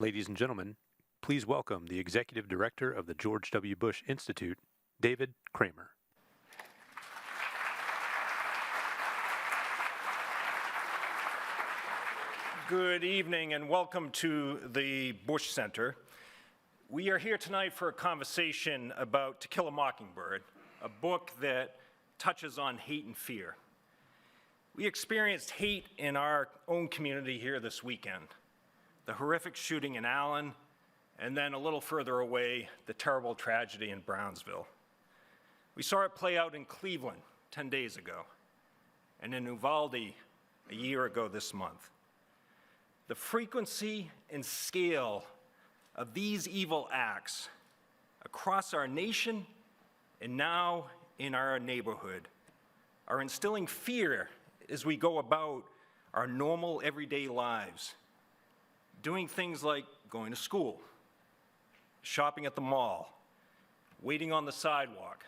Ladies and gentlemen, please welcome the Executive Director of the George W. Bush Institute, David Kramer. Good evening and welcome to the Bush Center. We are here tonight for a conversation about To Kill a Mockingbird, a book that touches on hate and fear. We experienced hate in our own community here this weekend. The horrific shooting in Allen, and then a little further away, the terrible tragedy in Brownsville. We saw it play out in Cleveland 10 days ago, and in Uvalde a year ago this month. The frequency and scale of these evil acts across our nation and now in our neighborhood are instilling fear as we go about our normal everyday lives, doing things like going to school, shopping at the mall, waiting on the sidewalk,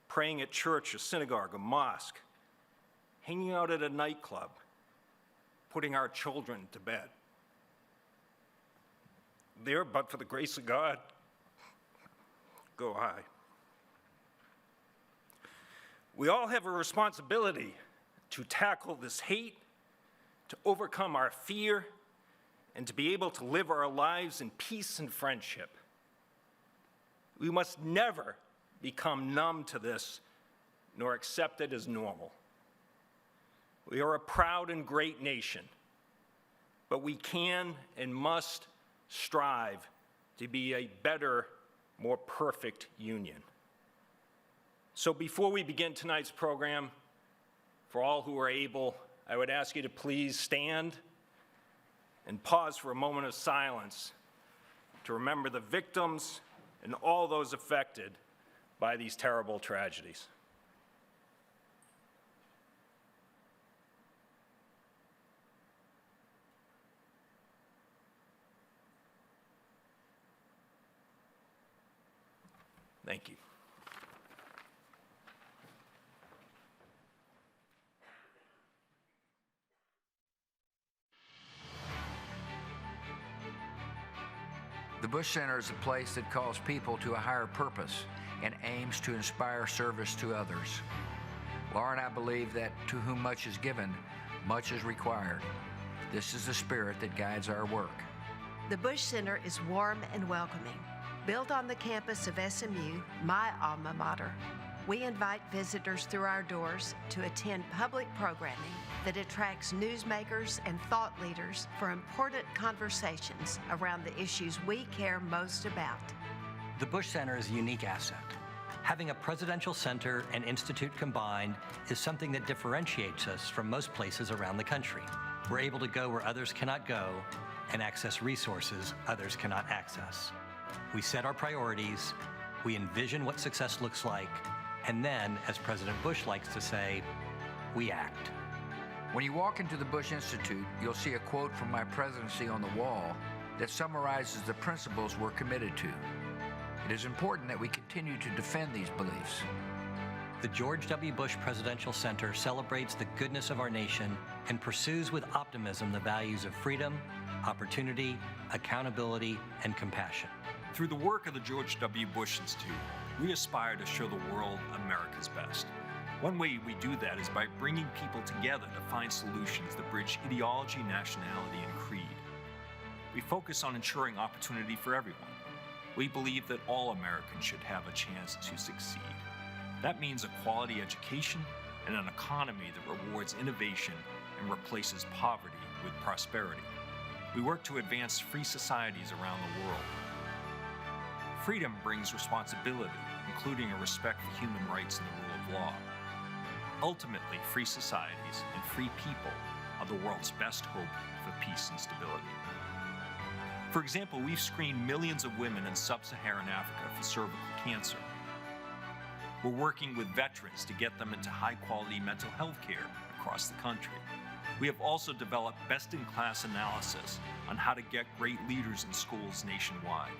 praying at church or synagogue or mosque, hanging out at a nightclub, putting our children to bed. There, but for the grace of God, go I. We all have a responsibility to tackle this hate, to overcome our fear, and to be able to live our lives in peace and friendship. We must never become numb to this, nor accept it as normal. We are a proud and great nation, but we can and must strive to be a better, more perfect union. So before we begin tonight's program, for all who are able, I would ask you to please stand and pause for a moment of silence to remember the victims and all those affected by these terrible tragedies. Thank you. The Bush Center is a place that calls people to a higher purpose and aims to inspire service to others. Laura and I believe that to whom much is given, much is required. This is the spirit that guides our work. The Bush Center is warm and welcoming. Built on the campus of SMU, my alma mater, we invite visitors through our doors to attend public programming that attracts newsmakers and thought leaders for important conversations around the issues we care most about. The Bush Center is a unique asset. Having a presidential center and institute combined is something that differentiates us from most places around the country. We're able to go where others cannot go and access resources others cannot access. We set our priorities, we envision what success looks like, and then, as President Bush likes to say, we act. When you walk into the Bush Institute, you'll see a quote from my presidency on the wall that summarizes the principles we're committed to. It is important that we continue to defend these beliefs. The George W. Bush Presidential Center celebrates the goodness of our nation and pursues with optimism the values of freedom, opportunity, accountability, and compassion. Through the work of the George W. Bush Institute, we aspire to show the world America's best. One way we do that is by bringing people together to find solutions that bridge ideology, nationality, and creed. We focus on ensuring opportunity for everyone. We believe that all Americans should have a chance to succeed. That means a quality education and an economy that rewards innovation and replaces poverty with prosperity. We work to advance free societies around the world. Freedom brings responsibility, including a respect for human rights and the rule of law. Ultimately, free societies and free people are the world's best hope for peace and stability. For example, we've screened millions of women in sub-Saharan Africa for cervical cancer. We're working with veterans to get them into high-quality mental health care across the country. We have also developed best-in-class analysis on how to get great leaders in schools nationwide.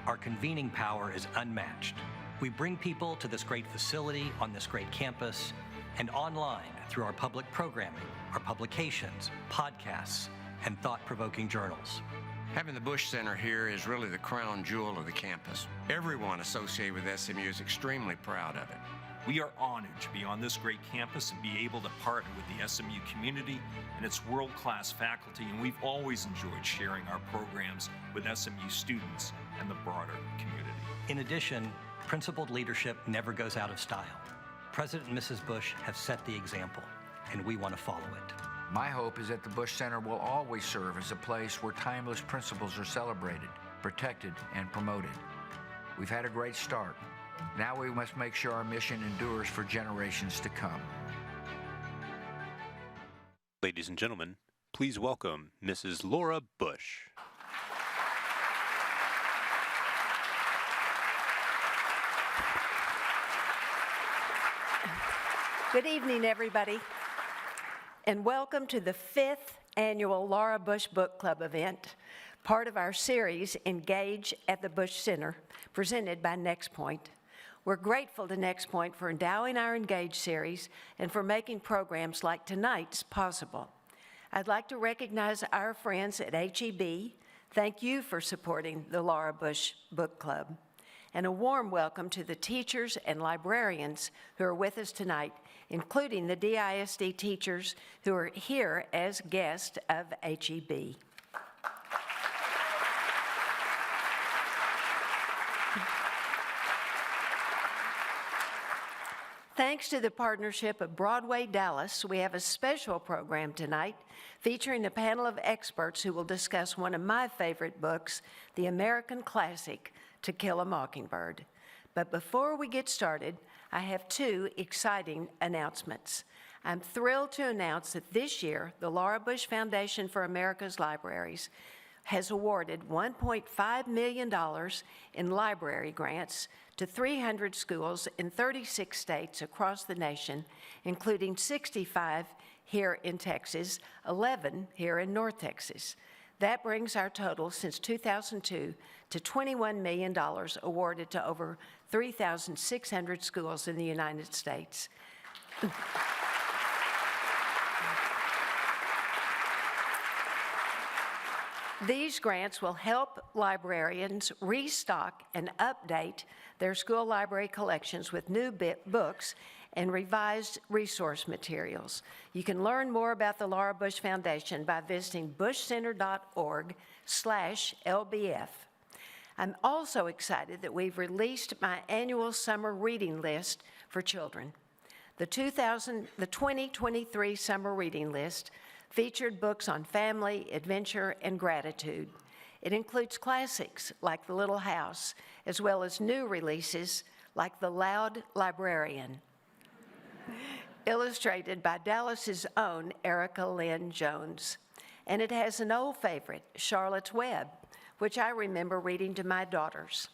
Our convening power is unmatched. We bring people to this great facility on this great campus and online through our public programming, our publications, podcasts, and thought-provoking journals. Having the Bush Center here is really the crown jewel of the campus. Everyone associated with SMU is extremely proud of it. We are honored to be on this great campus and be able to partner with the SMU community and its world-class faculty, and we've always enjoyed sharing our programs with SMU students and the broader community. In addition, principled leadership never goes out of style. President and Mrs. Bush have set the example, and we want to follow it. My hope is that the Bush Center will always serve as a place where timeless principles are celebrated, protected, and promoted. We've had a great start. Now we must make sure our mission endures for generations to come. Ladies and gentlemen, please welcome Mrs. Laura Bush. Good evening, everybody, and welcome to the 5th annual Laura Bush Book Club event, part of our series, Engage at the Bush Center, presented by NexPoint. We're grateful to NexPoint for endowing our Engage series and for making programs like tonight's possible. I'd like to recognize our friends at HEB. Thank you for supporting the Laura Bush Book Club. And a warm welcome to the teachers and librarians who are with us tonight, including the DISD teachers who are here as guests of HEB. Thanks to the partnership of Broadway Dallas, we have a special program tonight featuring a panel of experts who will discuss one of my favorite books, the American classic, To Kill a Mockingbird. But before we get started, I have two exciting announcements. I'm thrilled to announce that this year, the Laura Bush Foundation for America's Libraries has awarded $1.5 million in library grants to 300 schools in 36 states across the nation, including 65 here in Texas, 11 here in North Texas. That brings our total since 2002 to $21 million awarded to over 3,600 schools in the United States. These grants will help librarians restock and update their school library collections with new books and revised resource materials. You can learn more about the Laura Bush Foundation by visiting bushcenter.org/LBF. I'm also excited that we've released my annual summer reading list for children. The 2023 summer reading list featured books on family, adventure, and gratitude. It includes classics like The Little House, as well as new releases like The Loud Librarian, illustrated by Dallas's own Erica Lynn Jones. And it has an old favorite, Charlotte's Web, which I remember reading to my daughters.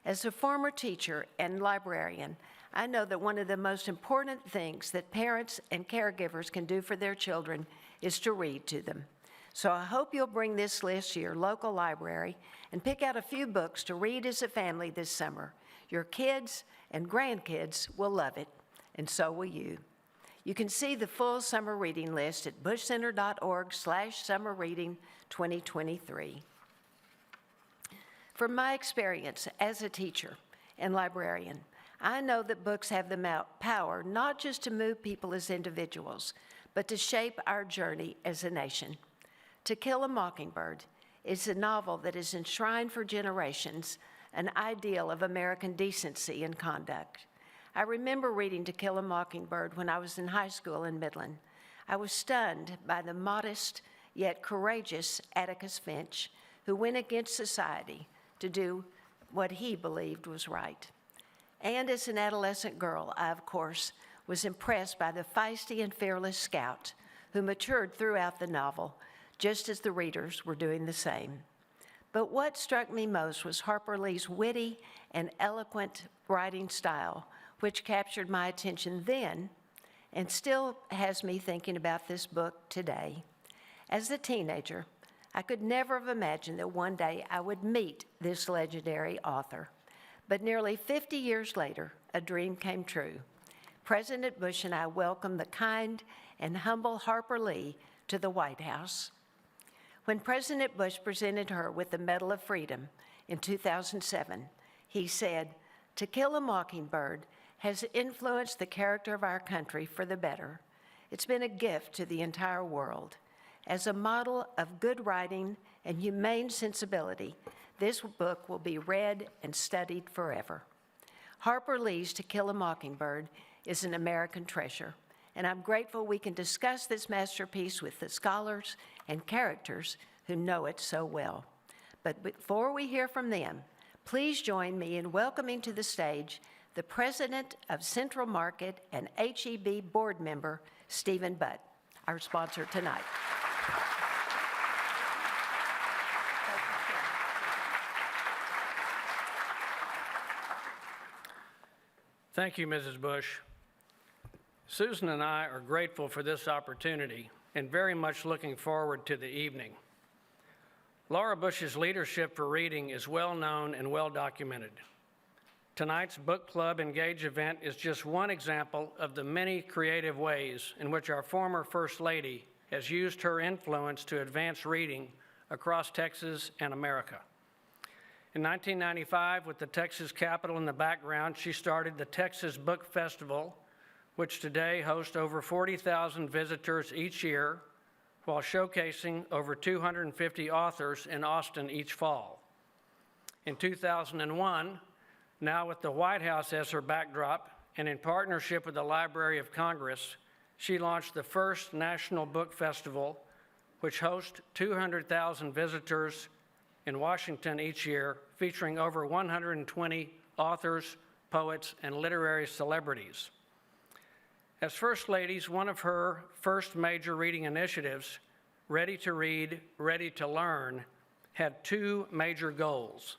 As a former teacher and librarian, I know that one of the most important things that parents and caregivers can do for their children is to read to them. So I hope you'll bring this list to your local library and pick out a few books to read as a family this summer. Your kids and grandkids will love it, and so will you. You can see the full summer reading list at bushcenter.org/summerreading2023. From my experience as a teacher and librarian, I know that books have the power not just to move people as individuals, but to shape our journey as a nation. To Kill a Mockingbird is a novel that has enshrined for generations an ideal of American decency and conduct. I remember reading To Kill a Mockingbird when I was in high school in Midland. I was stunned by the modest yet courageous Atticus Finch, who went against society to do what he believed was right. And as an adolescent girl, I, of course, was impressed by the feisty and fearless Scout, who matured throughout the novel, just as the readers were doing the same. But what struck me most was Harper Lee's witty and eloquent writing style, which captured my attention then and still has me thinking about this book today. As a teenager, I could never have imagined that one day I would meet this legendary author. But nearly 50 years later, a dream came true. President Bush and I welcomed the kind and humble Harper Lee to the White House. When President Bush presented her with the Medal of Freedom in 2007, he said, "To Kill a Mockingbird has influenced the character of our country for the better. It's been a gift to the entire world. As a model of good writing and humane sensibility, this book will be read and studied forever." Harper Lee's To Kill a Mockingbird is an American treasure, and I'm grateful we can discuss this masterpiece with the scholars and characters who know it so well. But before we hear from them, please join me in welcoming to the stage the president of Central Market and HEB board member, Stephen Butt, our sponsor tonight. Thank you, Mrs. Bush. Susan and I are grateful for this opportunity and very much looking forward to the evening. Laura Bush's leadership for reading is well known and well documented. Tonight's book club Engage event is just one example of the many creative ways in which our former First Lady has used her influence to advance reading across Texas and America. In 1995, with the Texas Capitol in the background, she started the Texas Book Festival, which today hosts over 40,000 visitors each year, while showcasing over 250 authors in Austin each fall. In 2001, now with the White House as her backdrop, and in partnership with the Library of Congress, she launched the first National Book Festival, which hosts 200,000 visitors in Washington each year, featuring over 120 authors, poets, and literary celebrities. As First Ladies, one of her first major reading initiatives, Ready to Read, Ready to Learn, had two major goals.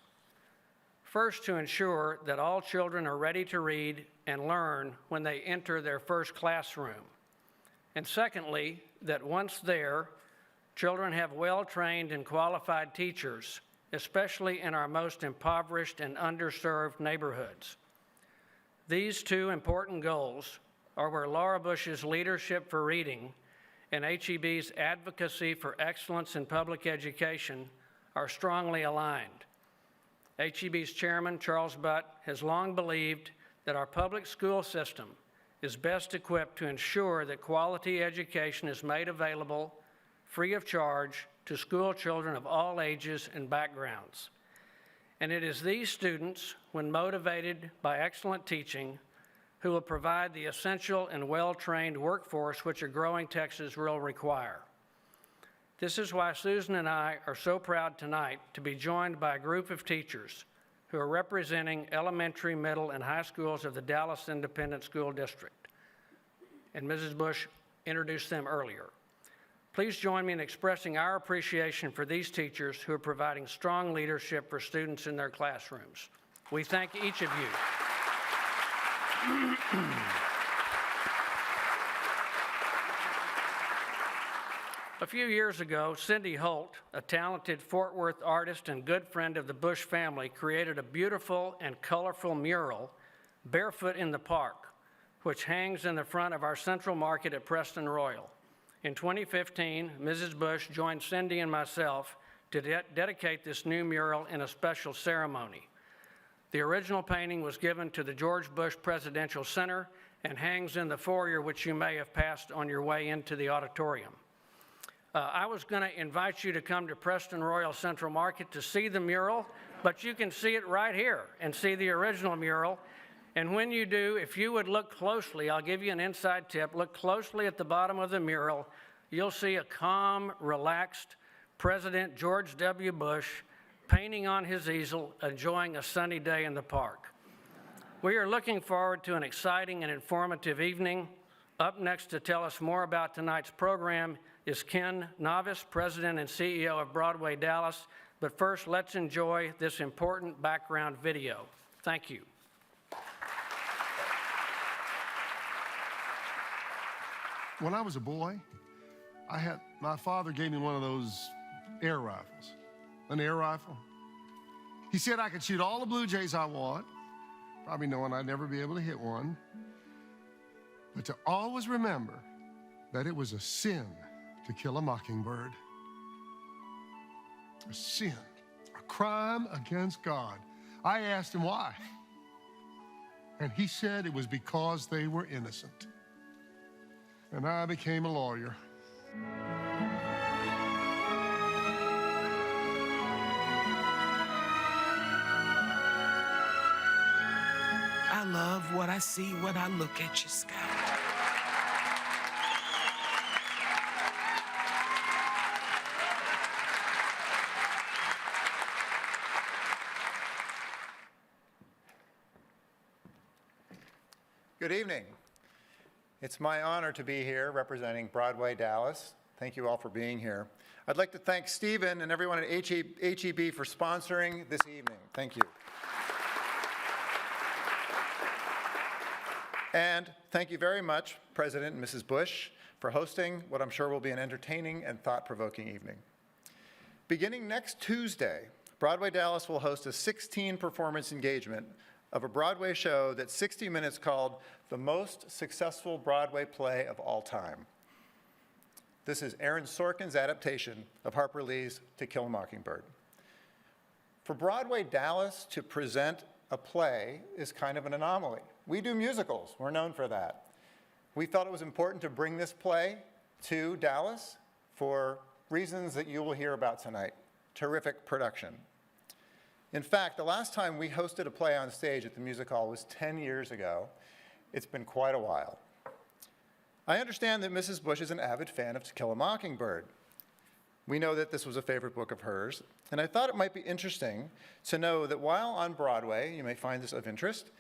First, to ensure that all children are ready to read and learn when they enter their first classroom. And secondly, that once there, children have well-trained and qualified teachers, especially in our most impoverished and underserved neighborhoods. These two important goals are where Laura Bush's leadership for reading and HEB's advocacy for excellence in public education are strongly aligned. HEB's chairman, Charles Butt, has long believed that our public school system is best equipped to ensure that quality education is made available free of charge to school children of all ages and backgrounds. And it is these students, when motivated by excellent teaching, who will provide the essential and well-trained workforce which a growing Texas will require. This is why Susan and I are so proud tonight to be joined by a group of teachers who are representing elementary, middle, and high schools of the Dallas Independent School District. And Mrs. Bush introduced them earlier. Please join me in expressing our appreciation for these teachers who are providing strong leadership for students in their classrooms. We thank each of you. A few years ago, Cindy Holt, a talented Fort Worth artist and good friend of the Bush family, created a beautiful and colorful mural, Barefoot in the Park, which hangs in the front of our Central Market at Preston Royal. In 2015, Mrs. Bush joined Cindy and myself to dedicate this new mural in a special ceremony. The original painting was given to the George Bush Presidential Center and hangs in the foyer, which you may have passed on your way into the auditorium. I was going to invite you to come to Preston Royal Central Market to see the mural, but you can see it right here and see the original mural. And when you do, if you would look closely, I'll give you an inside tip, look closely at the bottom of the mural, you'll see a calm, relaxed President George W. Bush painting on his easel, enjoying a sunny day in the park. We are looking forward to an exciting and informative evening. Up next to tell us more about tonight's program is Ken Novice, President and CEO of Broadway Dallas. But first, let's enjoy this important background video. Thank you. When I was a boy, my father gave me one of those air rifles, an air rifle. He said I could shoot all the blue jays I want, probably knowing I'd never be able to hit one, but to always remember that it was a sin to kill a mockingbird. a sin, a crime against God. I asked him why. And he said it was because they were innocent. And I became a lawyer. I love what I see when I look at you, Scott. Good evening. It's my honor to be here representing Broadway Dallas. Thank you all for being here. I'd like to thank Stephen and everyone at HEB for sponsoring this evening. Thank you. And thank you very much, President and Mrs. Bush, for hosting what I'm sure will be an entertaining and thought-provoking evening. Beginning next Tuesday, Broadway Dallas will host a 16-performance engagement of a Broadway show that's 60 Minutes called The Most Successful Broadway Play of All Time. This is Aaron Sorkin's adaptation of Harper Lee's To Kill a Mockingbird. For Broadway Dallas to present a play is kind of an anomaly. We do musicals, we're known for that. We felt it was important to bring this play to Dallas for reasons that you will hear about tonight. Terrific production. In fact, the last time we hosted a play on stage at the Music Hall was 10 years ago. It's been quite a while. I understand that Mrs. Bush is an avid fan of To Kill a Mockingbird. We know that this was a favorite book of hers, and I thought it might be interesting to know that while on Broadway, you may find this of interest,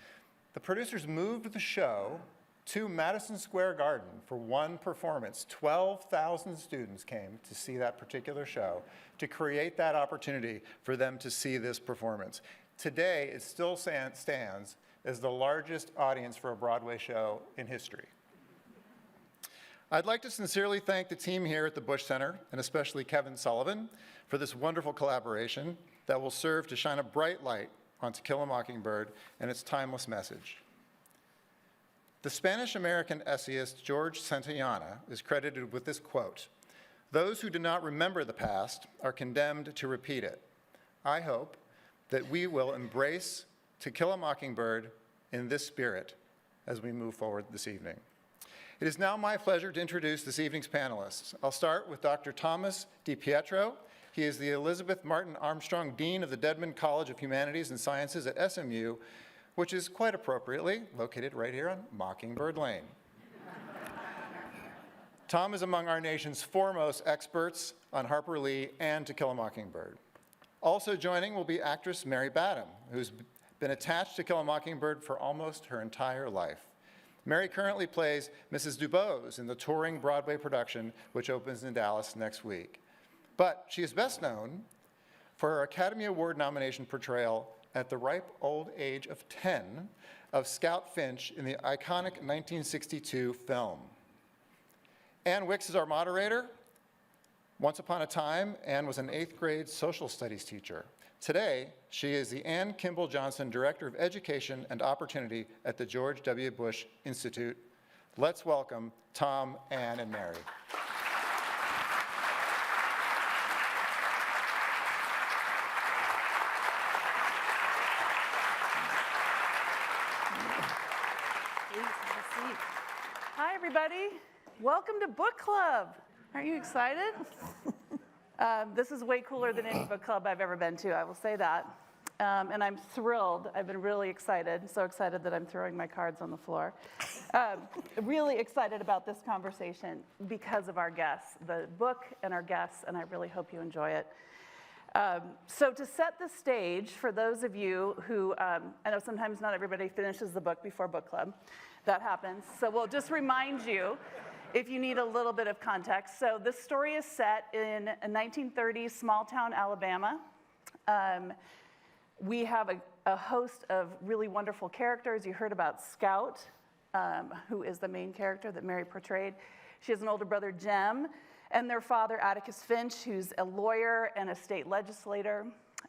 the producers moved the show to Madison Square Garden for one performance. 12,000 students came to see that particular show to create that opportunity for them to see this performance. Today, it still stands as the largest audience for a Broadway show in history. I'd like to sincerely thank the team here at the Bush Center, and especially Kevin Sullivan, for this wonderful collaboration that will serve to shine a bright light on To Kill a Mockingbird and its timeless message. The Spanish-American essayist George Santayana is credited with this quote: "Those who do not remember the past are condemned to repeat it. I hope that we will embrace To Kill a Mockingbird in this spirit as we move forward this evening." It is now my pleasure to introduce this evening's panelists. I'll start with Dr. Thomas DiPiero. He is the Elisabeth Martin Armstrong Dean of the Dedman College of Humanities and Sciences at SMU, which is quite appropriately located right here on Mockingbird Lane. Tom is among our nation's foremost experts on Harper Lee and To Kill a Mockingbird. Also joining will be actress Mary Badham, who's been attached to Kill a Mockingbird for almost her entire life. Mary currently plays Mrs. Dubose in the touring Broadway production, which opens in Dallas next week. But she is best known for her Academy Award nomination portrayal at the ripe old age of 10 of Scout Finch in the iconic 1962 film. Anne Wicks is our moderator. Once upon a time, Anne was an 8th grade social studies teacher. Today, she is the Anne Kimball Johnson Director of Education and Opportunity at the George W. Bush Institute. Let's welcome Tom, Anne, and Mary. Hi, everybody. Welcome to book club. Aren't you excited? This is way cooler than any book club I've ever been to, I will say that. And I'm thrilled. I've been really excited, so excited that I'm throwing my cards on the floor. Really excited about this conversation because of our guests, the book and our guests, and I really hope you enjoy it. So to set the stage, for those of you who, I know sometimes not everybody finishes the book before book club. That happens. So we'll just remind you if you need a little bit of context. So this story is set in a 1930s small town Alabama. We have a host of really wonderful characters. You heard about Scout, who is the main character that Mary portrayed. She has an older brother, Jem, and their father, Atticus Finch, who's a lawyer and a state legislator.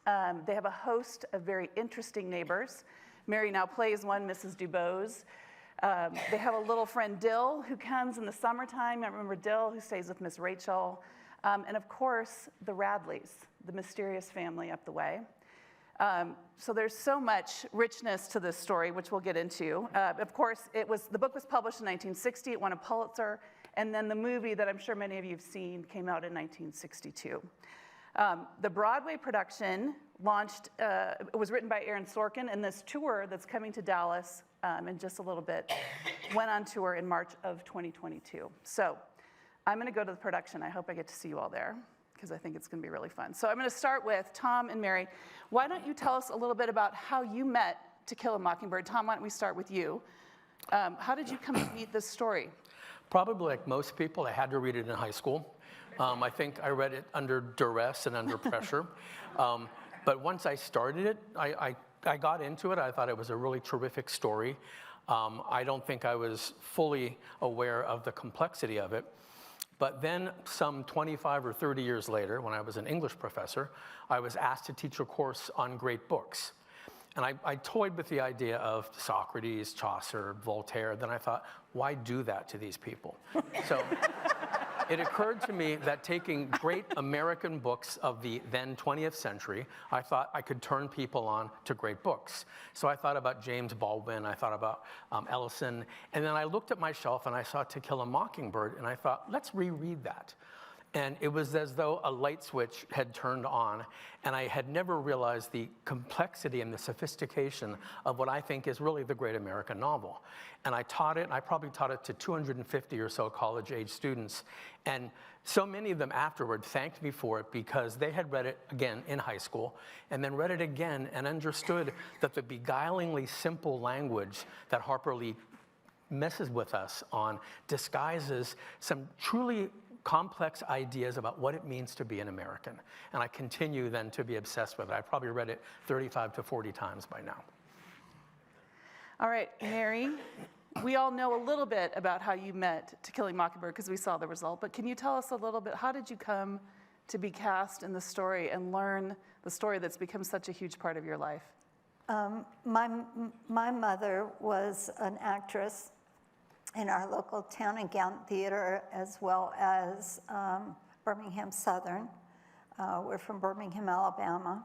They have a host of very interesting neighbors. Mary now plays one, Mrs. Dubose. They have a little friend, Dill, who comes in the summertime. I remember Dill, who stays with Miss Rachel. And of course, the Radleys, the mysterious family up the way. So there's so much richness to this story, which we'll get into. Of course, the book was published in 1960. It won a Pulitzer. And then the movie that I'm sure many of you have seen came out in 1962. The Broadway production launched, it was written by Aaron Sorkin, and this tour that's coming to Dallas in just a little bit went on tour in March of 2022. So I'm going to go to the production. I hope I get to see you all there, because I think it's going to be really fun. So I'm going to start with Tom and Mary. Why don't you tell us a little bit about how you met To Kill a Mockingbird? Tom, why don't we start with you? How did you come to meet this story? Probably like most people, I had to read it in high school. I think I read it under duress and under pressure. But once I started it, I got into it. I thought it was a really terrific story. I don't think I was fully aware of the complexity of it. But then some 25 or 30 years later, when I was an English professor, I was asked to teach a course on great books. And I toyed with the idea of Socrates, Chaucer, Voltaire. Then I thought, why do that to these people? So it occurred to me that taking great American books of the then 20th century, I thought I could turn people on to great books. So I thought about James Baldwin, I thought about Ellison, and then I looked at my shelf and I saw To Kill a Mockingbird, and I thought, let's reread that. And it was as though a light switch had turned on, and I had never realized the complexity and the sophistication of what I think is really the great American novel. And I taught it, I probably taught it to 250 or so college-age students, and so many of them afterward thanked me for it because they had read it again in high school, and then read it again and understood that the beguilingly simple language that Harper Lee messes with us on disguises some truly complex ideas about what it means to be an American. And I continue then to be obsessed with it. I probably read it 35 to 40 times by now. All right, Mary, we all know a little bit about how you met To Kill a Mockingbird because we saw the result, but can you tell us a little bit, how did you come to be cast in the story and learn the story that's become such a huge part of your life? My mother was an actress in our local town and gown theater, as well as Birmingham Southern. We're from Birmingham, Alabama.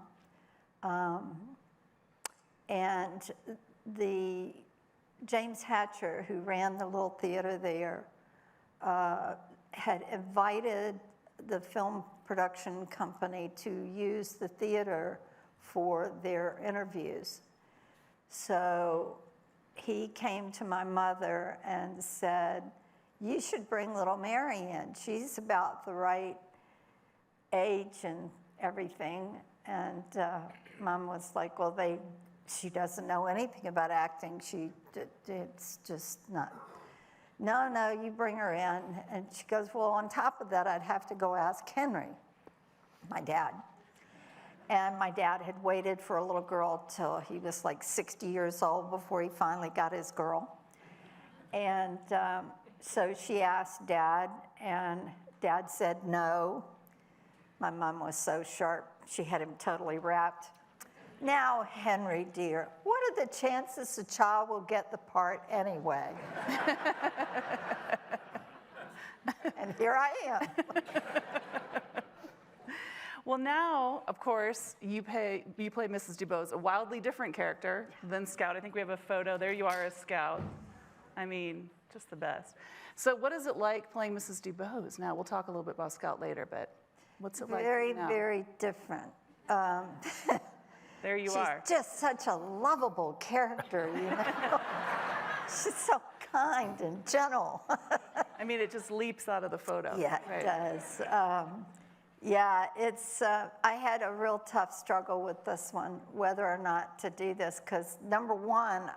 And the James Hatcher, who ran the little theater there, had invited the film production company to use the theater for their interviews. So he came to my mother and said, you should bring little Mary in. She's about the right age and everything. And Mom was like, well, she doesn't know anything about acting. It's just not. No, you bring her in. And she goes, well, on top of that, I'd have to go ask Henry, my dad. And my dad had waited for a little girl till he was like 60 years old before he finally got his girl. And so she asked Dad, and Dad said no. My mom was so sharp, she had him totally wrapped. Now, Henry, dear, what are the chances the child will get the part anyway? And here I am. Well, now, of course, you play Mrs. Dubose, a wildly different character than Scout. I think we have a photo. There you are as Scout. I mean, just the best. So what is it like playing Mrs. Dubose now? We'll talk a little bit about Scout later, but what's it like now? Very different. There you are. She's just such a lovable character, you know. She's so kind and gentle. I mean, it just leaps out of the photo. Yeah, it does. Yeah, I had a real tough struggle with this one, whether or not to do this, because number one,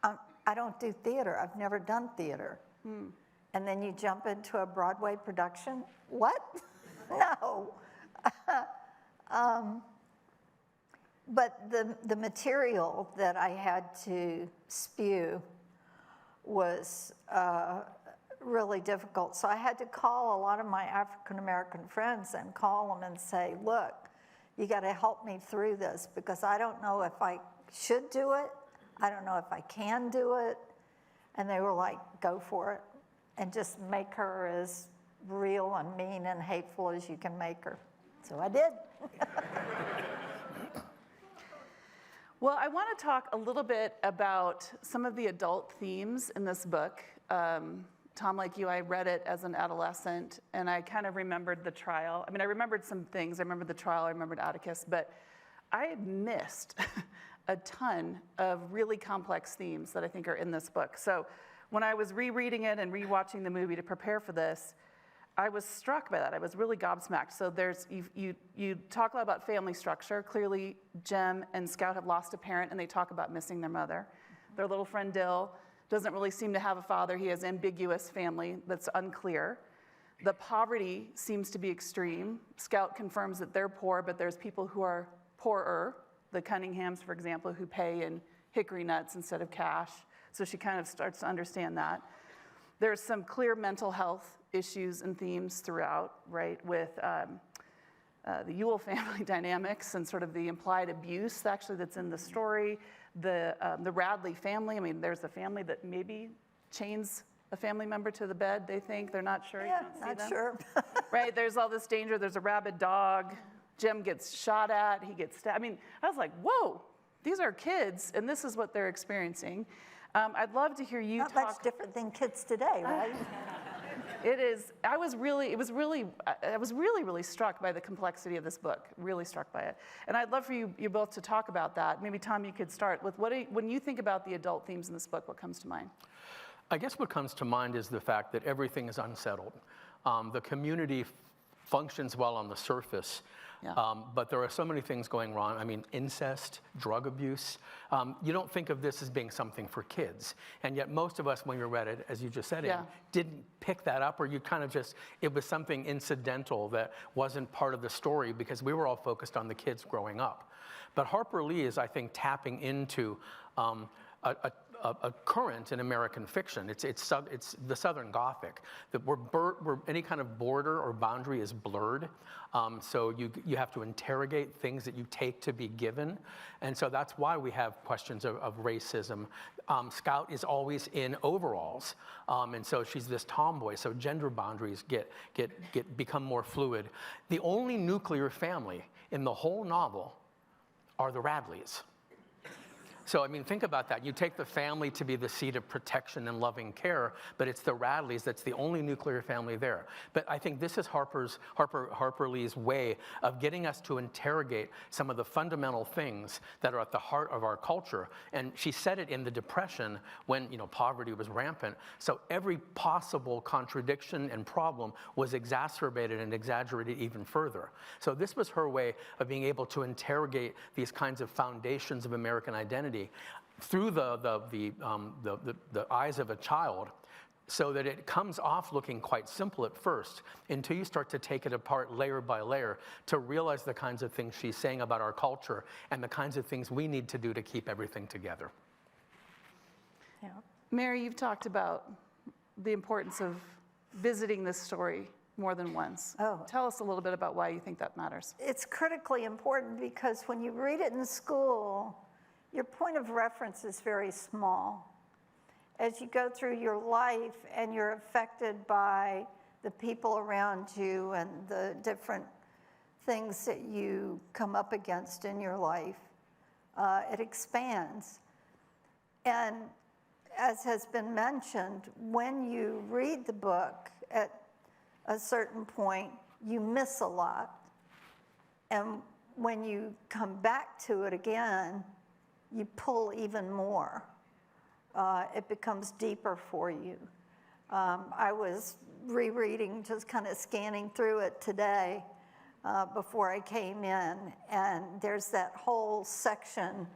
I don't do theater. I've never done theater. And then you jump into a Broadway production? What? No. But the material that I had to spew was really difficult. So I had to call a lot of my African-American friends and call them and say, look, you got to help me through this because I don't know if I should do it. I don't know if I can do it. And they were like, go for it and just make her as real and mean and hateful as you can make her. So I did. Well, I want to talk a little bit about some of the adult themes in this book. Tom, like you, I read it as an adolescent, and I kind of remembered the trial. I mean, I remembered some things. I remembered the trial, I remembered Atticus, but I missed a ton of really complex themes that I think are in this book. So when I was rereading it and rewatching the movie to prepare for this, I was struck by that. I was really gobsmacked. So you talk a lot about family structure. Clearly, Jem and Scout have lost a parent, and they talk about missing their mother. Their little friend Dill doesn't really seem to have a father. He has ambiguous family that's unclear. The poverty seems to be extreme. Scout confirms that they're poor, but there's people who are poorer. The Cunninghams, for example, who pay in hickory nuts instead of cash. So she kind of starts to understand that. There's some clear mental health issues and themes throughout, right, with the Ewell family dynamics and sort of the implied abuse actually that's in the story. The Radley family, I mean, there's a family that maybe chains a family member to the bed, they think. They're not sure. Yeah, you don't see not them. sure. Right, there's all this danger. There's a rabid dog. Jem gets shot at. He gets stabbed. I mean, I was like, whoa, these are kids, and this is what they're experiencing. I'd love to hear you Not talk. much different than kids today, right? It is. I was really, really struck by the complexity of this book. Really struck by it, and I'd love for you both to talk about that. Maybe Tom, you could start with when you think about the adult themes in this book, what comes to mind? I guess what comes to mind is the fact that everything is unsettled. The community functions well on the surface, but there are so many things going wrong. I mean, incest, drug abuse. You don't think of this as being something for kids, and yet most of us, when we read it, as you just said, didn't pick that up, or you kind of just, it was something incidental that wasn't part of the story because we were all focused on the kids growing up. But Harper Lee is, I think, tapping into a current in American fiction. It's the Southern Gothic, that where any kind of border or boundary is blurred. So you have to interrogate things that you take to be given. And so that's why we have questions of racism. Scout is always in overalls, and so she's this tomboy. So gender boundaries become more fluid. The only nuclear family in the whole novel are the Radleys. So, I mean, think about that. You take the family to be the seat of protection and loving care, but it's the Radleys that's the only nuclear family there. But I think this is Harper Lee's way of getting us to interrogate some of the fundamental things that are at the heart of our culture. And she said it in the Depression when, poverty was rampant. So every possible contradiction and problem was exacerbated and exaggerated even further. So this was her way of being able to interrogate these kinds of foundations of American identity through the eyes of a child, so that it comes off looking quite simple at first until you start to take it apart layer by layer to realize the kinds of things she's saying about our culture and the kinds of things we need to do to keep everything together. Yeah. Mary, you've talked about the importance of visiting this story more than once. Oh. Tell us a little bit about why you think that matters. It's critically important because when you read it in school, your point of reference is very small. As you go through your life and you're affected by the people around you and the different things that you come up against in your life, it expands. And as has been mentioned, when you read the book at a certain point, you miss a lot. And when you come back to it again, you pull even more. It becomes deeper for you. I was rereading, just kind of scanning through it today before I came in, and there's that whole section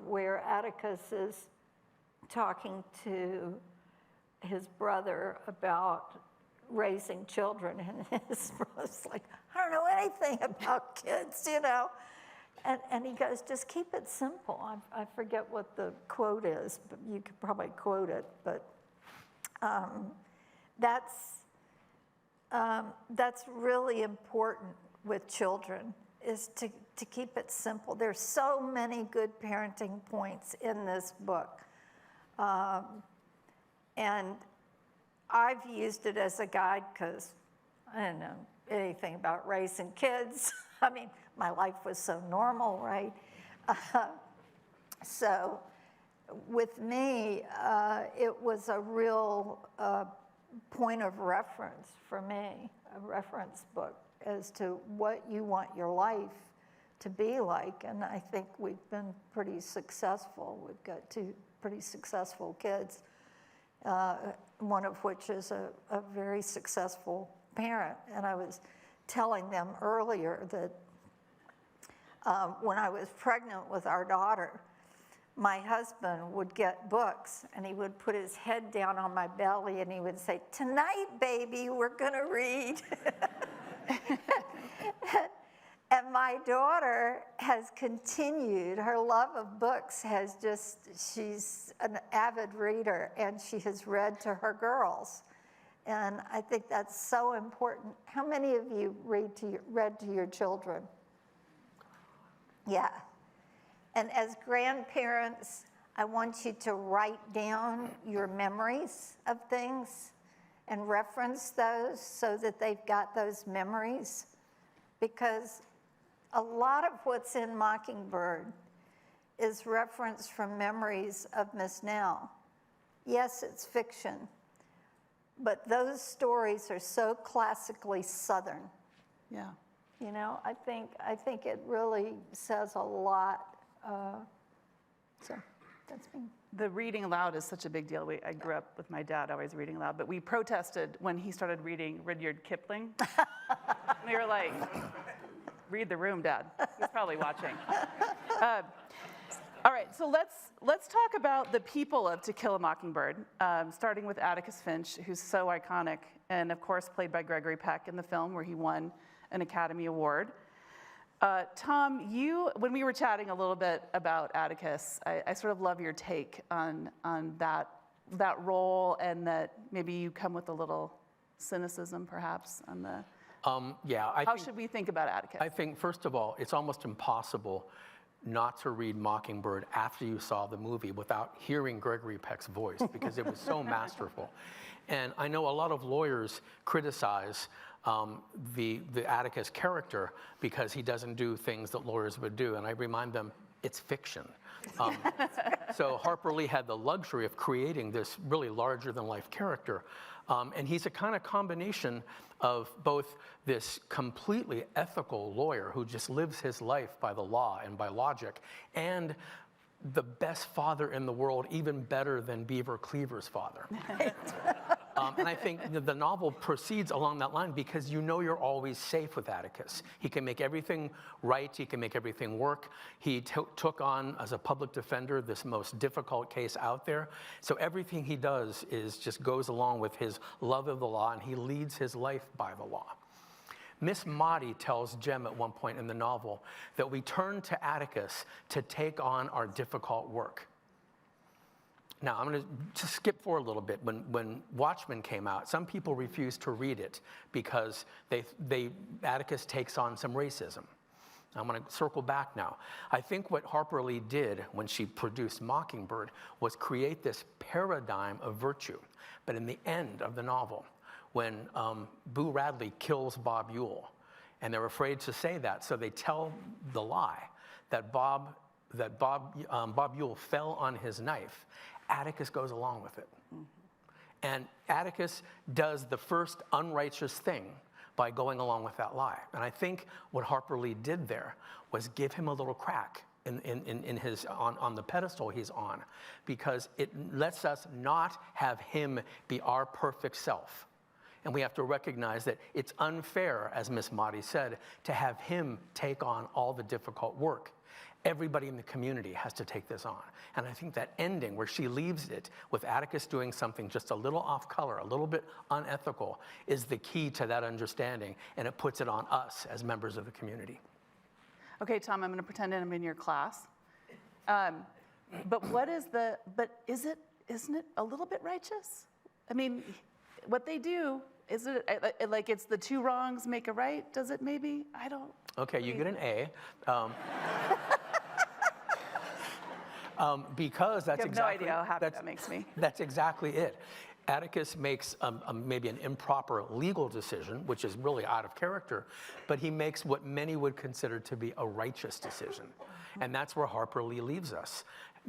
where Atticus is talking to his brother about raising children, and his brother's like, I don't know anything about kids, And he goes, just keep it simple. I forget what the quote is, but you could probably quote it. But that's really important with children, is to keep it simple. There's so many good parenting points in this book. And I've used it as a guide because I didn't know anything about raising kids. I mean, my life was so normal, right? So with me, it was a real point of reference for me, a reference book as to what you want your life to be like. And I think we've been pretty successful. We've got 2 pretty successful kids, one of which is a very successful parent. And I was telling them earlier that when I was pregnant with our daughter, my husband would get books and he would put his head down on my belly and he would say, "Tonight, baby, we're gonna read." And my daughter has continued, her love of books has she's an avid reader and she has read to her girls. And I think that's so important. How many of you read to your children? Yeah. And as grandparents, I want you to write down your memories of things and reference those so that they've got those memories. Because a lot of what's in Mockingbird is reference from memories of Miss Nell. Yes, it's fiction, but those stories are so classically Southern. Yeah. You know, I think it really says a lot. So that's me. The reading aloud is such a big deal. I grew up with my dad always reading aloud, but we protested when he started reading Rudyard Kipling. We were like, "Read the room, Dad." He's probably watching. All right, so let's talk about the people of To Kill a Mockingbird, starting with Atticus Finch, who's so iconic, and of course played by Gregory Peck in the film, where he won an Academy Award. Tom, when we were chatting a little bit about Atticus, I sort of love your take on that role, and that maybe you come with a little cynicism, perhaps, on the. How should we think about Atticus? I think, first of all, it's almost impossible not to read Mockingbird after you saw the movie without hearing Gregory Peck's voice, because it was so masterful. And I know a lot of lawyers criticize the Atticus character because he doesn't do things that lawyers would do, and I remind them, it's fiction. So Harper Lee had the luxury of creating this really larger-than-life character. And he's a kind of combination of both this completely ethical lawyer who just lives his life by the law and by logic, and the best father in the world, even better than Beaver Cleaver's father. And I think the novel proceeds along that line because you know you're always safe with Atticus. He can make everything right. He can make everything work. He took on, as a public defender, this most difficult case out there. So everything he does just goes along with his love of the law, and he leads his life by the law. Miss Maudie tells Jem at one point in the novel that we turn to Atticus to take on our difficult work. Now, I'm going to just skip forward a little bit. When Watchmen came out, some people refused to read it because Atticus takes on some racism. I'm going to circle back now. I think what Harper Lee did when she produced Mockingbird was create this paradigm of virtue. But in the end of the novel, when Boo Radley kills Bob Ewell, and they're afraid to say that, so they tell the lie that Bob Ewell fell on his knife. Atticus goes along with it. Mm-hmm. And Atticus does the first unrighteous thing by going along with that lie. And I think what Harper Lee did there was give him a little crack in his on the pedestal he's on, because it lets us not have him be our perfect self. And we have to recognize that it's unfair, as Miss Maudie said, to have him take on all the difficult work. Everybody in the community has to take this on. And I think that ending where she leaves it with Atticus doing something just a little off color, a little bit unethical, is the key to that understanding, and it puts it on us as members of the community. Okay, Tom, I'm going to pretend I'm in your class. But isn't it a little bit righteous? I mean, what they do, is it like it's the two wrongs make a right? Does it maybe? I don't. Okay, you get an A. Because that's you have exactly. No idea how happy that makes me. That's exactly it. Atticus makes maybe an improper legal decision, which is really out of character, but he makes what many would consider to be a righteous decision. And that's where Harper Lee leaves us.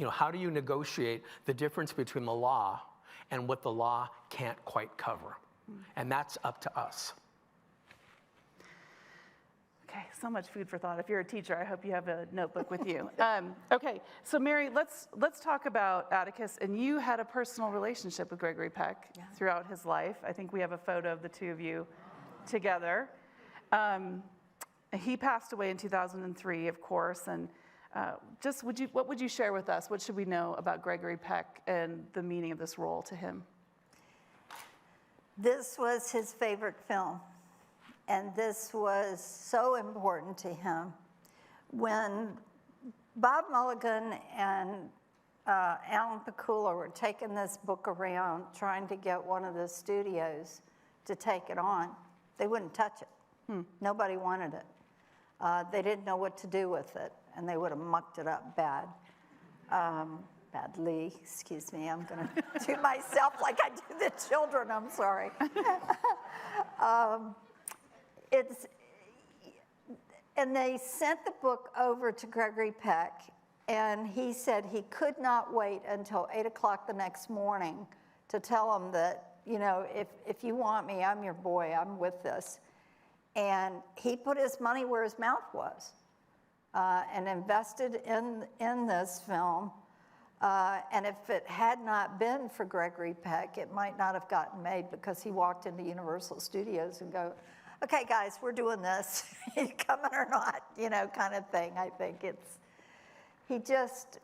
How do you negotiate the difference between the law and what the law can't quite cover? And that's up to us. Okay, so much food for thought. If you're a teacher, I hope you have a notebook with you. Okay, so Mary, let's talk about Atticus. And you had a personal relationship with Gregory Peck throughout his life. I think we have a photo of the two of you together. He passed away in 2003, of course. And what would you share with us? What should we know about Gregory Peck and the meaning of this role to him? This was his favorite film. And this was so important to him. When Bob Mulligan and Alan Pakula were taking this book around, trying to get one of the studios to take it on, they wouldn't touch it. Nobody wanted it. They didn't know what to do with it, and they would have mucked it up badly. Excuse me, I'm going to do myself like I do the children, I'm sorry. And they sent the book over to Gregory Peck, and he said he could not wait until 8 o'clock the next morning to tell him that, if you want me, I'm your boy, I'm with this. And he put his money where his mouth was and invested in this film. And if it had not been for Gregory Peck, it might not have gotten made, because he walked into Universal Studios and go, okay, guys, we're doing this. You coming or not, kind of thing. I think he just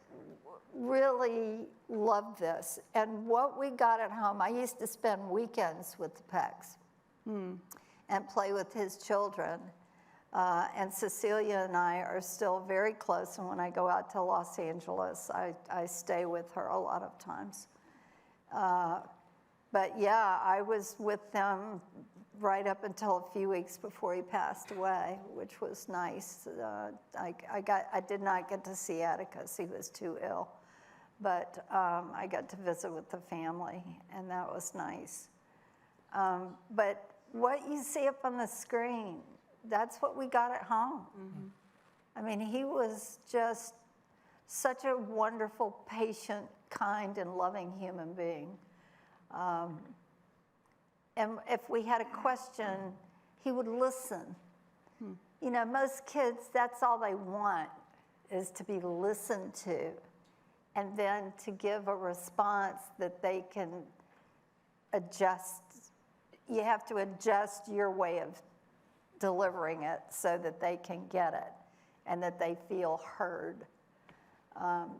really loved this. And what we got at home, I used to spend weekends with the Pecks and play with his children. And Cecilia and I are still very close. And when I go out to Los Angeles, I stay with her a lot of times. But yeah, I was with them right up until a few weeks before he passed away, which was nice. I did not get to see Atticus, he was too ill. But I got to visit with the family, and that was nice. But what you see up on the screen, that's what we got at home. I mean, he was just such a wonderful, patient, kind, and loving human being. And if we had a question, he would listen. Most kids, that's all they want, is to be listened to, and then to give a response that they can adjust. You have to adjust your way of delivering it so that they can get it and that they feel heard.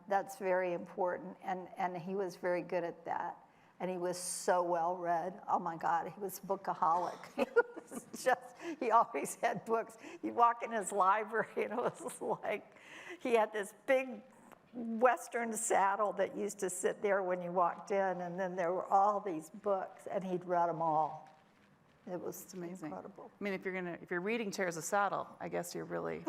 That's very important, and he was very good at that. And he was so well read. Oh my God, he was a bookaholic. He always had books. You walk in his library, and it was like he had this big Western saddle that used to sit there when you walked in, and then there were all these books, and he'd read them all. It was amazing. Incredible. I mean, if your reading chair is a saddle, I guess you're really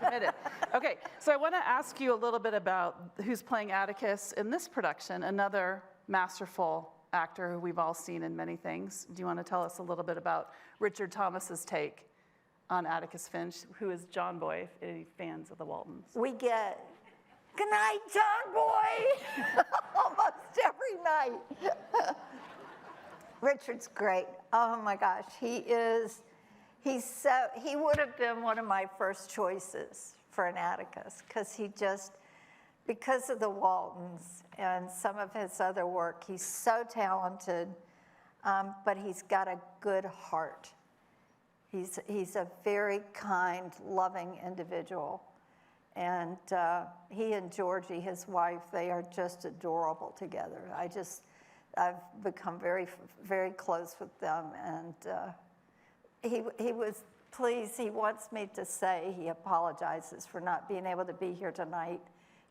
committed. Okay, so I want to ask you a little bit about who's playing Atticus in this production, another masterful actor who we've all seen in many things. Do you want to tell us a little bit about Richard Thomas's take on Atticus Finch, who is John Boy, if any fans of the Waltons? We get, "Good night, John Boy," almost every night. Richard's great. Oh my gosh, he would have been one of my first choices for an Atticus, because of the Waltons and some of his other work. He's so talented, but he's got a good heart. He's a very kind, loving individual. And he and Georgie, his wife, they are just adorable together. I've become very, very close with them. And he was pleased. He wants me to say he apologizes for not being able to be here tonight.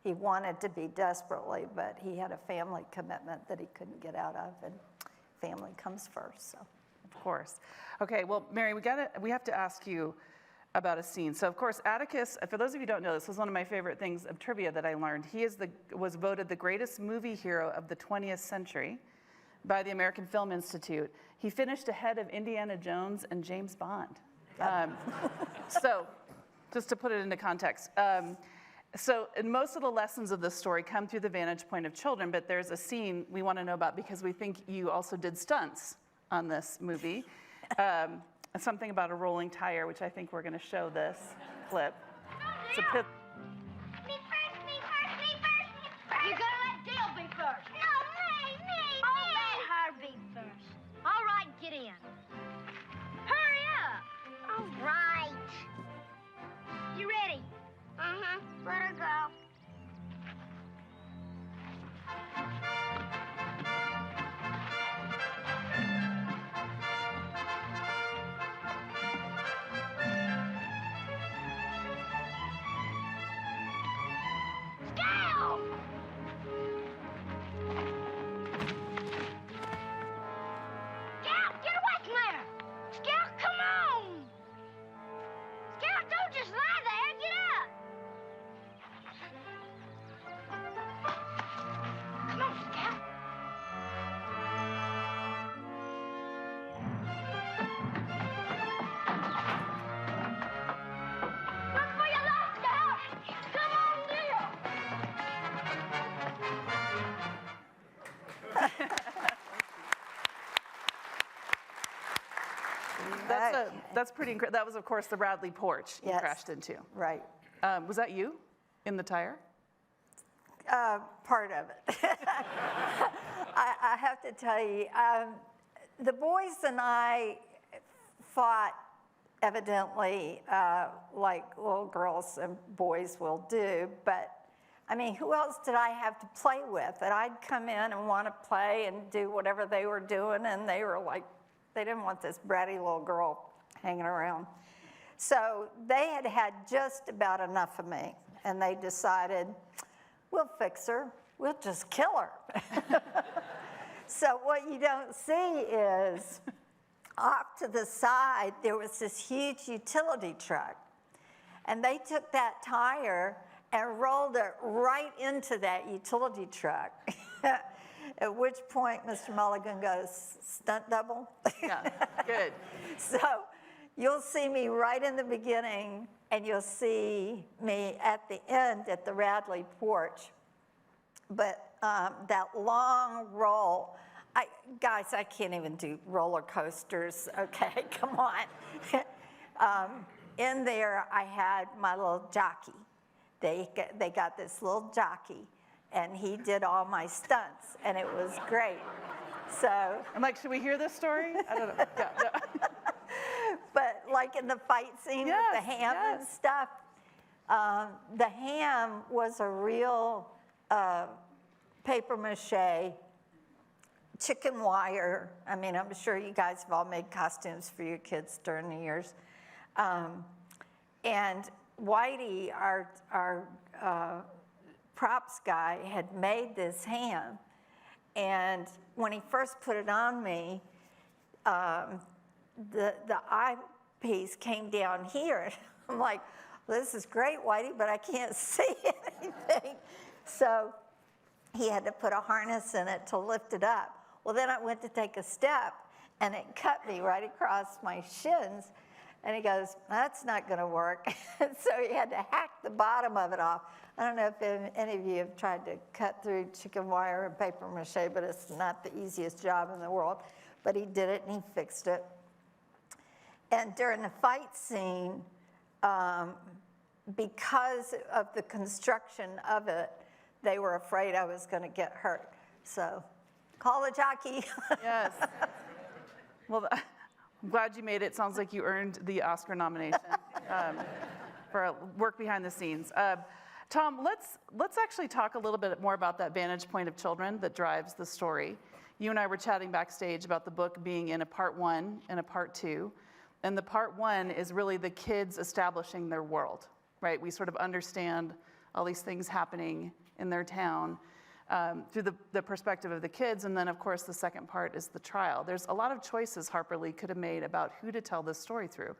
He wanted to be desperately, but he had a family commitment that he couldn't get out of, and family comes first. So, of course. Okay, well, Mary, we have to ask you about a scene. So, of course, Atticus, for those of you who don't know, this was one of my favorite things of trivia that I learned. He was voted the greatest movie hero of the 20th century by the American Film Institute. He finished ahead of Indiana Jones and James Bond. So, just to put it into context. And most of the lessons of this story come through the vantage point of children, but there's a scene we want to know about because we think you also did stunts on this movie. Something about a rolling tire, which I think we're going to show this clip. It's a pit. Me first. You're gonna let Dale be first. No, me. I'll let her be first. All right, get in. Hurry up. All right. You ready? Uh-huh. Let her go. Scale! Scout, get away from there! Scout, come on! Scout, don't just lie there. Get up! Come on, Scout. Look for your life, Scout! Come on, Neil! That's pretty incredible. That was, of course, the Radley porch you crashed into. Right. Was that you in the tire? Part of it. I have to tell you, the boys and I fought evidently like little girls and boys will do, but I mean, who else did I have to play with? And I'd come in and want to play and do whatever they were doing, and they were like, they didn't want this bratty little girl hanging around. So they had had just about enough of me, and they decided, we'll fix her. We'll just kill her. So what you don't see is off to the side, there was this huge utility truck. And they took that tire and rolled it right into that utility truck. At which point, Mr. Mulligan goes, stunt double? Yeah, good. So you'll see me right in the beginning, and you'll see me at the end at the Radley porch. But that long roll, guys, I can't even do roller coasters, okay? Come on. In there, I had my little jockey. They got this little jockey, and he did all my stunts, and it was great. So I'm like, should we hear this story? I don't know. Yeah, no. But like in the fight scene with the ham and stuff, the ham was a real paper mache chicken wire. I mean, I'm sure you guys have all made costumes for your kids during the years. And Whitey, our props guy, had made this ham. And when he first put it on me, the eyepiece came down here. I'm like, well, this is great, Whitey, but I can't see anything. So he had to put a harness in it to lift it up. Well, then I went to take a step, and it cut me right across my shins. And he goes, that's not going to work. So he had to hack the bottom of it off. I don't know if any of you have tried to cut through chicken wire and paper mache, but it's not the easiest job in the world. But he did it, and he fixed it. And during the fight scene, because of the construction of it, they were afraid I was going to get hurt. So call the jockey. Yes. Well, I'm glad you made it. Sounds like you earned the Oscar nomination for work behind the scenes. Tom, let's actually talk a little bit more about that vantage point of children that drives the story. You and I were chatting backstage about the book being in a part 1 and a part 2. And the part 1 is really the kids establishing their world, right? We sort of understand all these things happening in their town through the perspective of the kids. And then, of course, the second part is the trial. There's a lot of choices Harper Lee could have made about who to tell this story through.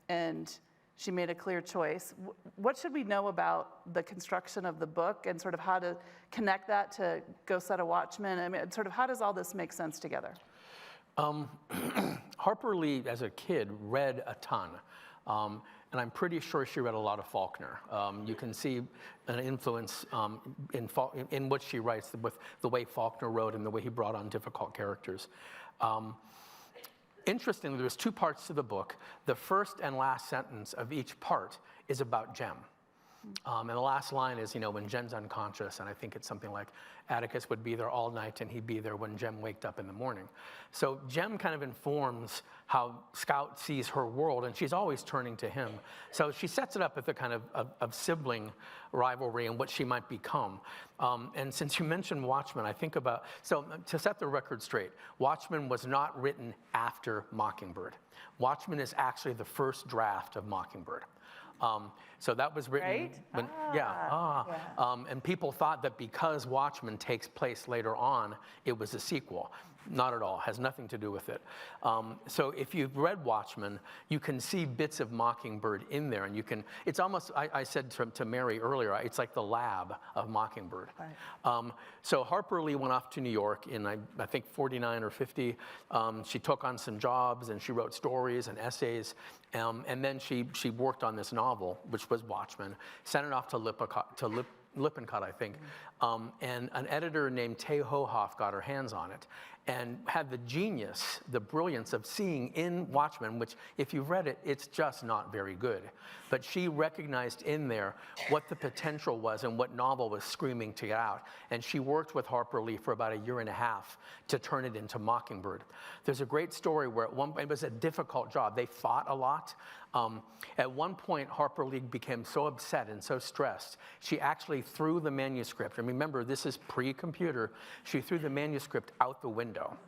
And She made a clear choice. What should we know about the construction of the book and sort of how to connect that to Go Set a Watchman? I mean, sort of how does all this make sense together? Harper Lee, as a kid, read a ton. And I'm pretty sure she read a lot of Faulkner. You can see an influence in what she writes with the way Faulkner wrote and the way he brought on difficult characters. Interestingly, there's 2 parts to the book. The first and last sentence of each part is about Jem. And the last line is, when Jem's unconscious, and I think it's something like, Atticus would be there all night and he'd be there when Jem waked up in the morning. So Jem kind of informs how Scout sees her world, and she's always turning to him. So she sets it up as a kind of sibling rivalry and what she might become. And since you mentioned Watchmen, I think about, so to set the record straight, Watchmen was not written after Mockingbird. Watchmen is actually the first draft of Mockingbird. So that was written, right? when, and people thought that because Watchmen takes place later on, it was a sequel. Not at all, has nothing to do with it. So if you've read Watchmen, you can see bits of Mockingbird in there, and you can, it's almost, I said to Mary earlier, it's like the lab of Mockingbird. Right. So Harper Lee went off to New York in, I think, 49 or 50. She took on some jobs, and she wrote stories and essays, and then she worked on this novel, which was Watchmen, sent it off to Lippincott, I think, and an editor named Tay Hohoff got her hands on it and had the genius, the brilliance of seeing in Watchmen, which if you've read it, it's just not very good. But she recognized in there what the potential was and what novel was screaming to get out. And she worked with Harper Lee for about 1.5 years to turn it into Mockingbird. There's a great story where it was a difficult job. They fought a lot. At one point, Harper Lee became so upset and so stressed, she actually threw the manuscript. And remember, this is pre-computer. She threw the manuscript out the window.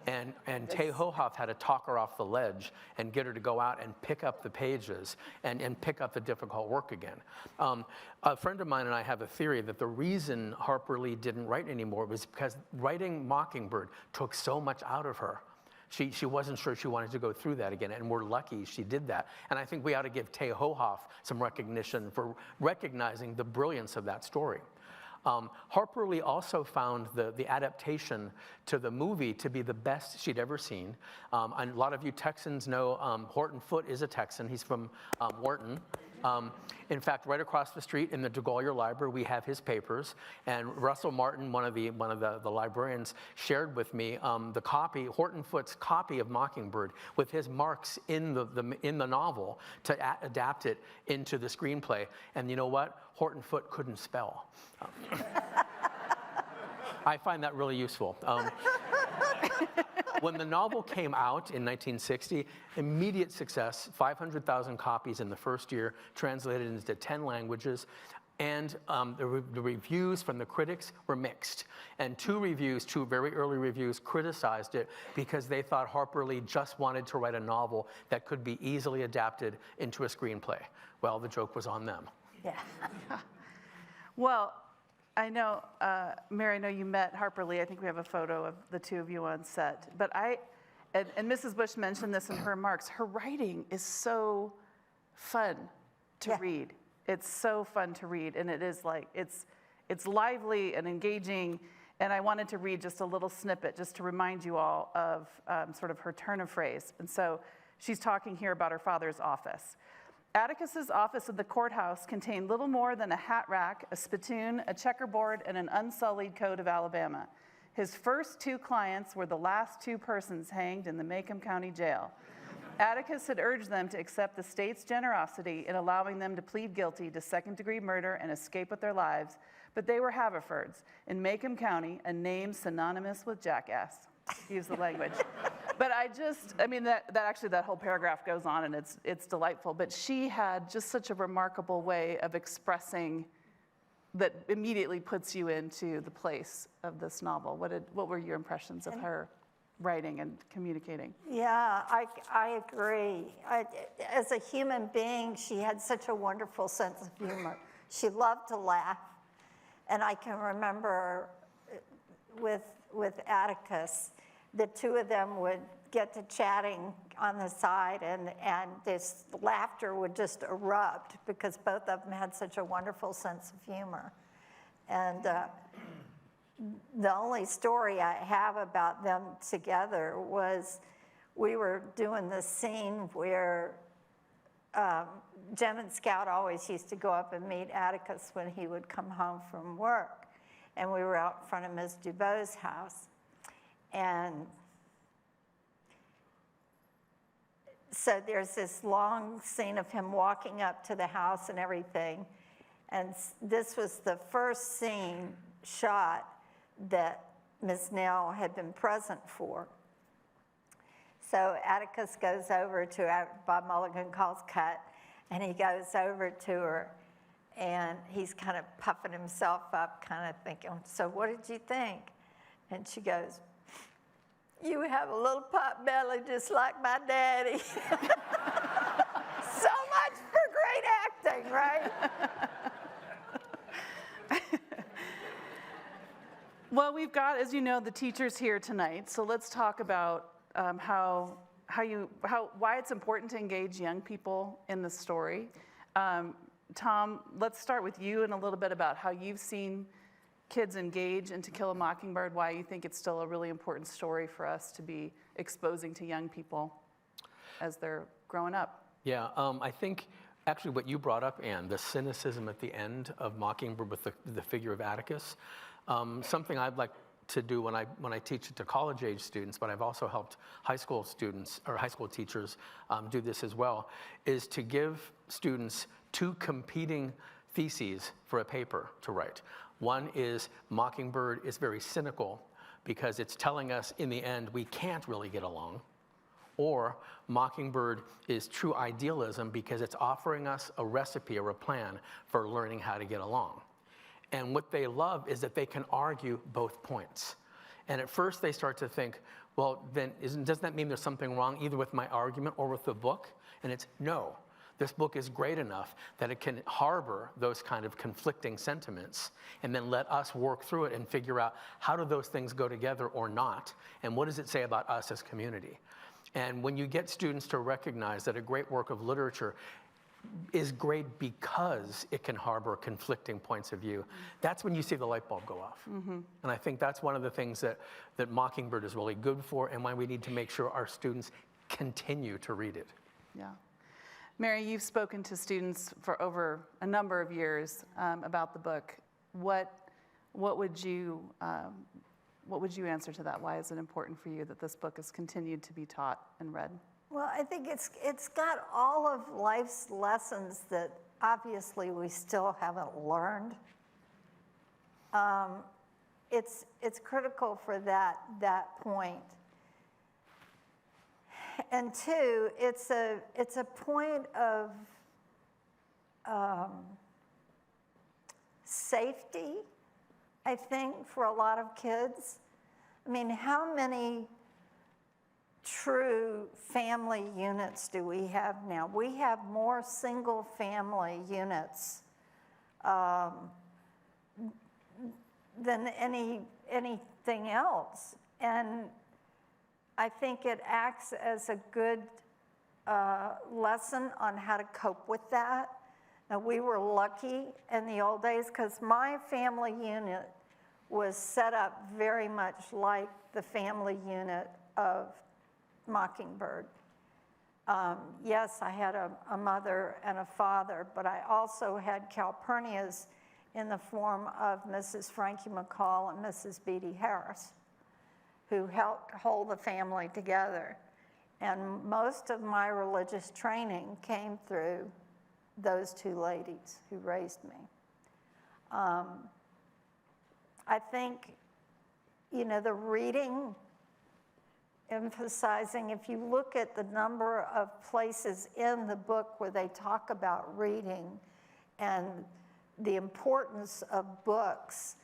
And Tay Hohoff had to talk her off the ledge and get her to go out and pick up the pages and pick up the difficult work again. A friend of mine and I have a theory that the reason Harper Lee didn't write anymore was because writing Mockingbird took so much out of her. She wasn't sure she wanted to go through that again, and we're lucky she did that. And I think we ought to give Tay Hohoff some recognition for recognizing the brilliance of that story. Harper Lee also found the adaptation to the movie to be the best she'd ever seen. And a lot of you Texans know Horton Foote is a Texan. He's from Wharton. In fact, right across the street in the DeGaulier Library, we have his papers. And Russell Martin, one of the librarians, shared with me the copy, Horton Foote's copy of Mockingbird, with his marks in the novel to adapt it into the screenplay. And you know what? Horton Foote couldn't spell. I find that really useful. When the novel came out in 1960, immediate success, 500,000 copies in the first year, translated into 10 languages, and the reviews from the critics were mixed. And two very early reviews, criticized it because they thought Harper Lee just wanted to write a novel that could be easily adapted into a screenplay. Well, the joke was on them. Yeah. Well, I know, Mary, I know you met Harper Lee. I think we have a photo of the two of you on set. But and Mrs. Bush mentioned this in her remarks, her writing is so fun to read. It's so fun to read, and it is like, it's lively and engaging. And I wanted to read just a little snippet just to remind you all of sort of her turn of phrase. And so she's talking here about her father's office. Atticus's office at the courthouse contained little more than a hat rack, a spittoon, a checkerboard, and an unsullied code of Alabama. His first two clients were the last two persons hanged in the Macomb County Jail. Atticus had urged them to accept the state's generosity in allowing them to plead guilty to second-degree murder and escape with their lives, but they were Haverfords. In Macomb County, a name synonymous with jackass. Use the language. But that whole paragraph goes on, and it's delightful. But she had just such a remarkable way of expressing that immediately puts you into the place of this novel. What were your impressions of her writing and communicating? Yeah, I agree. As a human being, she had such a wonderful sense of humor. She loved to laugh. And I can remember with Atticus, the two of them would get to chatting on the side, and this laughter would just erupt because both of them had such a wonderful sense of humor. And the only story I have about them together was we were doing this scene where Jem and Scout always used to go up and meet Atticus when he would come home from work. And we were out in front of Ms. Dubose's house. And so there's this long scene of him walking up to the house and everything. And this was the first scene shot that Ms. Nell had been present for. So Atticus goes over to, Bob Mulligan calls cut, and he goes over to her, and he's kind of puffing himself up, kind of thinking, so what did you think? And she goes, you have a little pot belly just like my daddy. So much for great acting, right? Well, we've got, as you know, the teachers here tonight, so let's talk about why it's important to engage young people in the story. Tom, let's start with you and a little bit about how you've seen kids engage in To Kill a Mockingbird, why you think it's still a really important story for us to be exposing to young people as they're growing up. Yeah, I think actually what you brought up, Anne, the cynicism at the end of Mockingbird with the figure of Atticus, something I'd like to do when I teach it to college-age students, but I've also helped high school students or high school teachers do this as well, is to give students two competing theses for a paper to write. One is Mockingbird is very cynical because it's telling us in the end we can't really get along. Or Mockingbird is true idealism because it's offering us a recipe or a plan for learning how to get along. And what they love is that they can argue both points. And at first they start to think, well, then doesn't that mean there's something wrong either with my argument or with the book? And it's no. This book is great enough that it can harbor those kind of conflicting sentiments and then let us work through it and figure out how do those things go together or not, and what does it say about us as community? And when you get students to recognize that a great work of literature is great because it can harbor conflicting points of view, that's when you see the light bulb go off. And I think that's one of the things that Mockingbird is really good for and why we need to make sure our students continue to read it. Yeah. Mary, you've spoken to students for over a number of years about the book. What would you answer to that? Why is it important for you that this book has continued to be taught and read? Well, I think it's got all of life's lessons that obviously we still haven't learned. It's critical for that point. And two, it's a point of safety, I think, for a lot of kids. I mean, how many true family units do we have now? We have more single family units than anything else. And I think it acts as a good lesson on how to cope with that. Now, we were lucky in the old days because my family unit was set up very much like the family unit of Mockingbird. Yes, I had a mother and a father, but I also had Calpurnias in the form of Mrs. Frankie McCall and Mrs. Beatty Harris, who helped hold the family together. And most of my religious training came through those two ladies who raised me. I think, the reading, emphasizing, if you look at the number of places in the book where they talk about reading and the importance of books,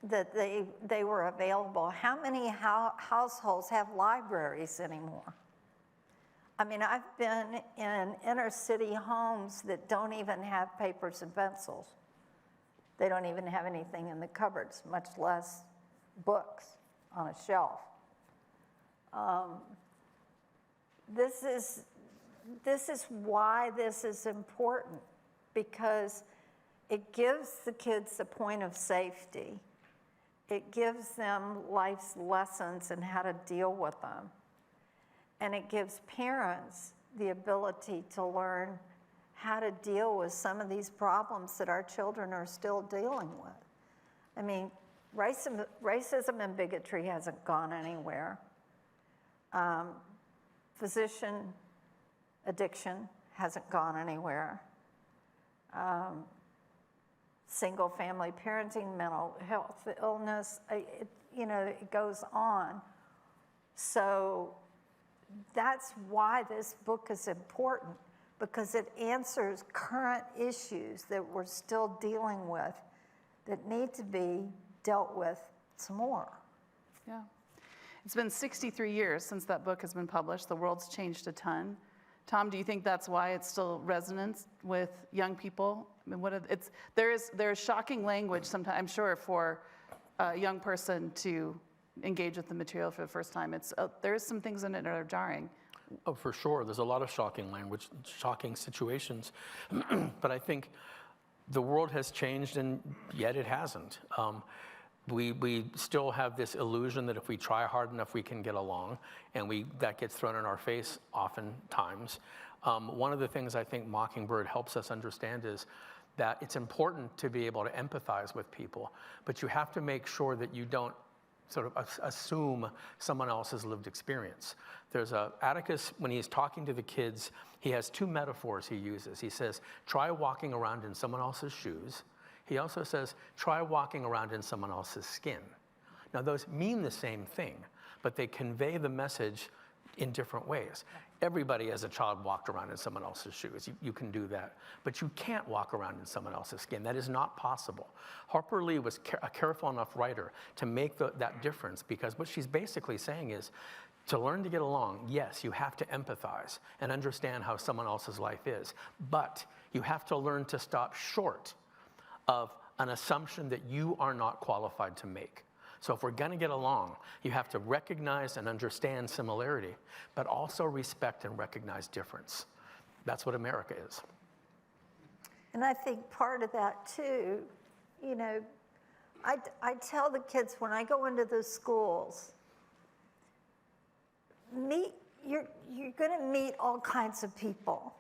that they were available. How many households have libraries anymore? I mean, I've been in inner city homes that don't even have papers and pencils. They don't even have anything in the cupboards, much less books. on a shelf. This is why this is important, because it gives the kids a point of safety. It gives them life's lessons and how to deal with them. And it gives parents the ability to learn how to deal with some of these problems that our children are still dealing with. I mean, racism and bigotry hasn't gone anywhere. Physician addiction hasn't gone anywhere. Single family parenting, mental health, illness, it goes on. So that's why this book is important, because it answers current issues that we're still dealing with that need to be dealt with some more. Yeah. It's been 63 years since that book has been published. The world's changed a ton. Tom, do you think that's why it still resonates with young people? I mean, there is shocking language sometimes, I'm sure, for a young person to engage with the material for the first time. There's some things in it that are jarring. Oh, for sure. There's a lot of shocking language, shocking situations. But I think the world has changed, and yet it hasn't. We still have this illusion that if we try hard enough, we can get along, and that gets thrown in our face oftentimes. One of the things I think Mockingbird helps us understand is that it's important to be able to empathize with people, but you have to make sure that you don't sort of assume someone else's lived experience. There's Atticus, when he's talking to the kids, he has two metaphors he uses. He says, try walking around in someone else's shoes. He also says, try walking around in someone else's skin. Now, those mean the same thing, but they convey the message in different ways. Everybody as a child walked around in someone else's shoes. You can do that. But you can't walk around in someone else's skin. That is not possible. Harper Lee was a careful enough writer to make that difference, because what she's basically saying is, to learn to get along, yes, you have to empathize and understand how someone else's life is, but you have to learn to stop short of an assumption that you are not qualified to make. So if we're going to get along, you have to recognize and understand similarity, but also respect and recognize difference. That's what America is. And I think part of that too, I tell the kids when I go into the schools, you're going to meet all kinds of people.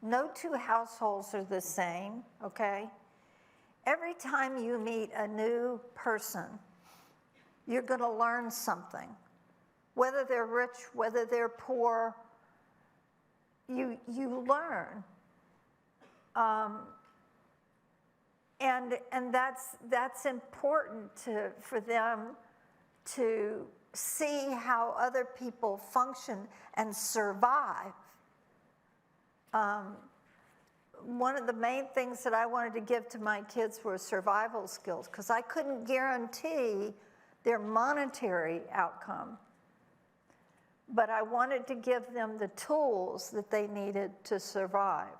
No two households are the same, okay? Every time you meet a new person, you're going to learn something. Whether they're rich, whether they're poor, you learn. And that's important for them to see how other people function and survive. One of the main things that I wanted to give to my kids were survival skills, because I couldn't guarantee their monetary outcome. But I wanted to give them the tools that they needed to survive,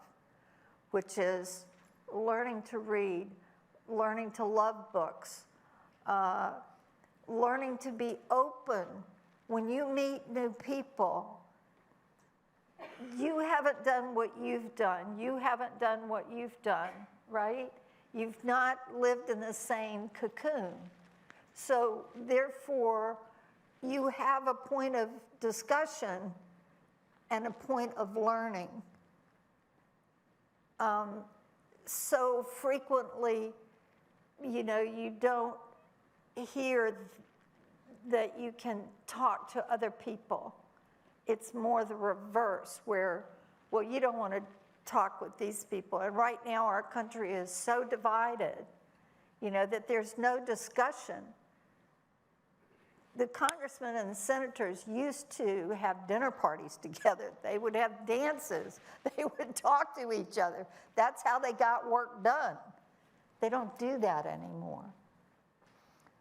which is learning to read, learning to love books, learning to be open. When you meet new people, you haven't done what you've done. You haven't done what you've done, right? You've not lived in the same cocoon. So therefore, you have a point of discussion and a point of learning. So frequently, you don't hear that you can talk to other people. It's more the reverse, where, well, you don't want to talk with these people. And right now, our country is so divided, that there's no discussion. The congressmen and the senators used to have dinner parties together. They would have dances. They would talk to each other. That's how they got work done. They don't do that anymore.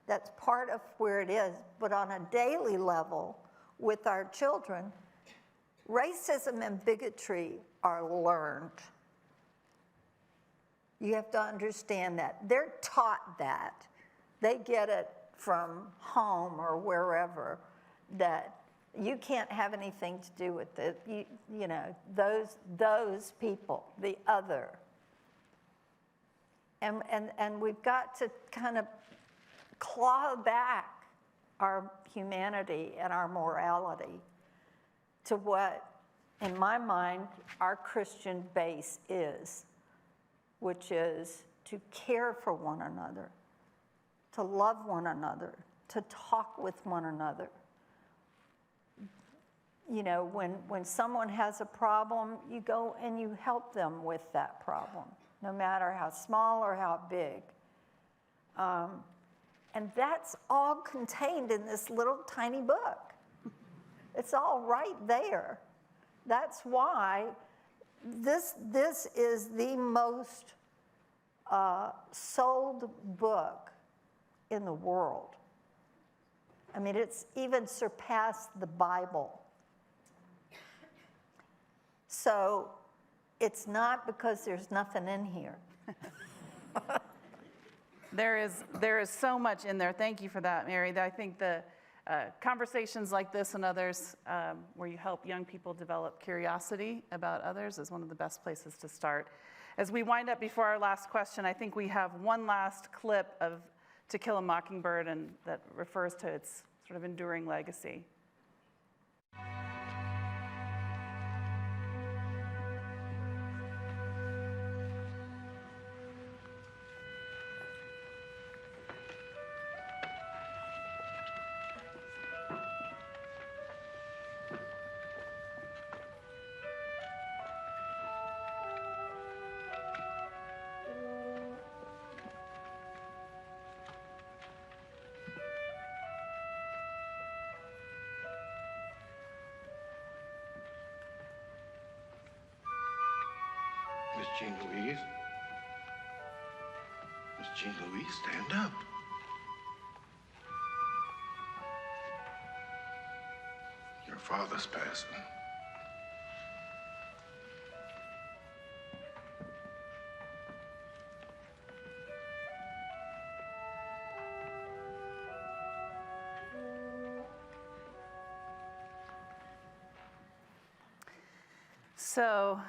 That's part of where it is. But on a daily level, with our children, racism and bigotry are learned. You have to understand that. They're taught that. They get it from home or wherever, that you can't have anything to do with it. You know, those people, the other. And we've got to kind of claw back our humanity and our morality to what, in my mind, our Christian base is, which is to care for one another, to love one another, to talk with one another. You know, when someone has a problem, you go and you help them with that problem, no matter how small or how big. And that's all contained in this little tiny book. It's all right there. That's why this is the most sold book in the world. I mean, it's even surpassed the Bible. So it's not because there's nothing in here. There is so much in there. Thank you for that, Mary. I think the conversations like this and others where you help young people develop curiosity about others is one of the best places to start. As we wind up before our last question, I think we have one last clip of To Kill a Mockingbird, and that refers to its sort of enduring legacy. Miss Jean Louise? Miss Jean Louise, stand up. Your father's passing. So,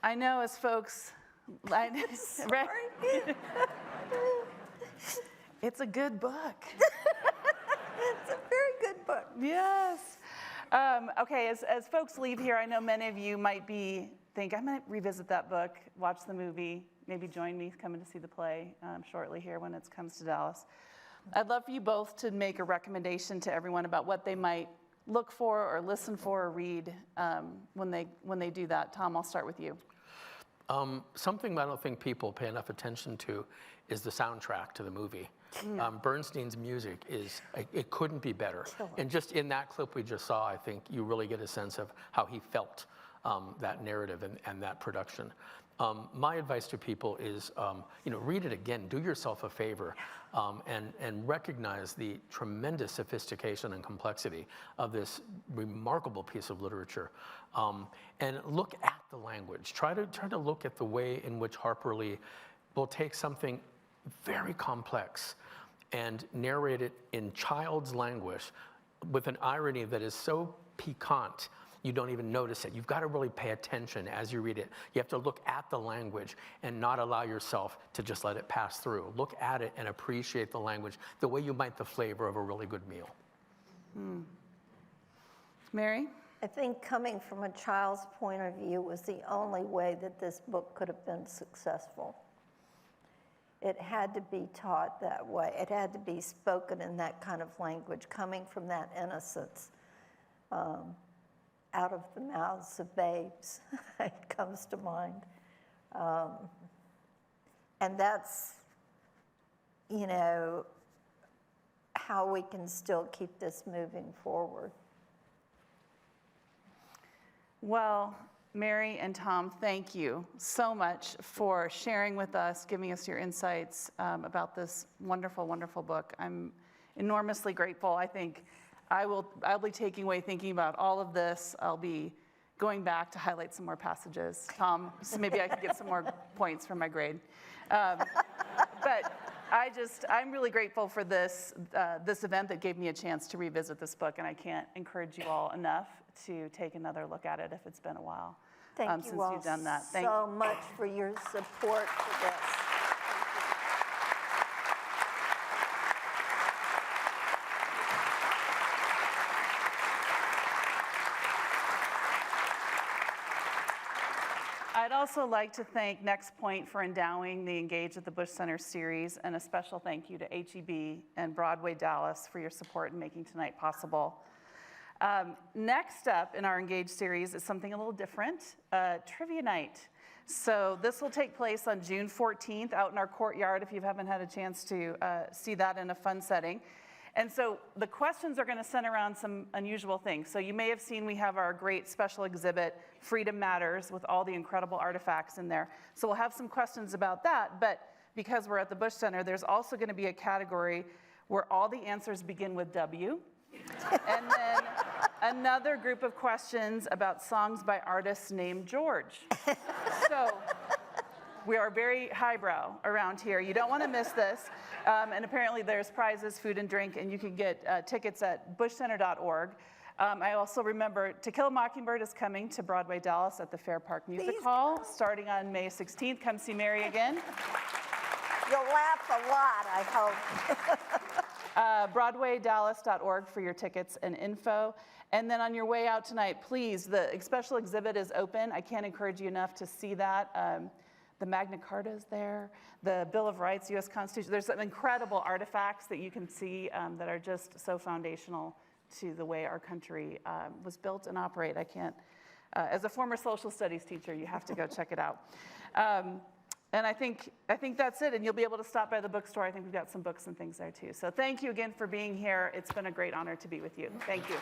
I know as folks, right? It's a good book. It's a very good book. Yes. Okay, as folks leave here, I know many of you might think, I might revisit that book, watch the movie, maybe join me coming to see the play shortly here when it comes to Dallas. I'd love for you both to make a recommendation to everyone about what they might look for or listen for or read when they do that. Tom, I'll start with you. Something I don't think people pay enough attention to is the soundtrack to the movie. Bernstein's music it couldn't be better. And just in that clip we just saw, I think you really get a sense of how he felt that narrative and that production. My advice to people is, read it again, do yourself a favor, and recognize the tremendous sophistication and complexity of this remarkable piece of literature. And look at the language. Try to look at the way in which Harper Lee will take something very complex and narrate it in child's language with an irony that is so piquant you don't even notice it. You've got to really pay attention as you read it. You have to look at the language and not allow yourself to just let it pass through. Look at it and appreciate the language the way you might the flavor of a really good meal. Mary? I think coming from a child's point of view was the only way that this book could have been successful. It had to be taught that way. It had to be spoken in that kind of language, coming from that innocence. Out of the mouths of babes, it comes to mind. And that's, how we can still keep this moving forward. Well, Mary and Tom, thank you so much for sharing with us, giving us your insights about this wonderful, wonderful book. I'm enormously grateful. I think I'll be taking away thinking about all of this. I'll be going back to highlight some more passages. Tom, so maybe I can get some more points for my grade. But I'm really grateful for this event that gave me a chance to revisit this book, and I can't encourage you all enough to take another look at it if it's been a while Thank since you all you've done that. Thank so you. much for your support for this. I'd also like to thank NexPoint for endowing the Engage at the Bush Center series, and a special thank you to HEB and Broadway Dallas for your support in making tonight possible. Next up in our Engage series is something a little different, Trivia Night. So this will take place on June 14th out in our courtyard if you haven't had a chance to see that in a fun setting. And so the questions are going to center around some unusual things. So you may have seen we have our great special exhibit, Freedom Matters, with all the incredible artifacts in there. So we'll have some questions about that, but because we're at the Bush Center, there's also going to be a category where all the answers begin with W. And then another group of questions about songs by artists named George. So we are very highbrow around here. You don't want to miss this. And apparently there's prizes, food and drink, and you can get tickets at bushcenter.org. I also remember To Kill a Mockingbird is coming to Broadway Dallas at the Fair Park Music Hall starting on May 16th. Come see Mary again. You'll laugh a lot, I hope. BroadwayDallas.org for your tickets and info. And then on your way out tonight, please, the special exhibit is open. I can't encourage you enough to see that. The Magna Carta is there, the Bill of Rights, U.S. Constitution. There's some incredible artifacts that you can see that are just so foundational to the way our country was built and operate. I can't, as a former social studies teacher, you have to go check it out. And I think that's it, and you'll be able to stop by the bookstore. I think we've got some books and things there too. So thank you again for being here. It's been a great honor to be with you. Thank you.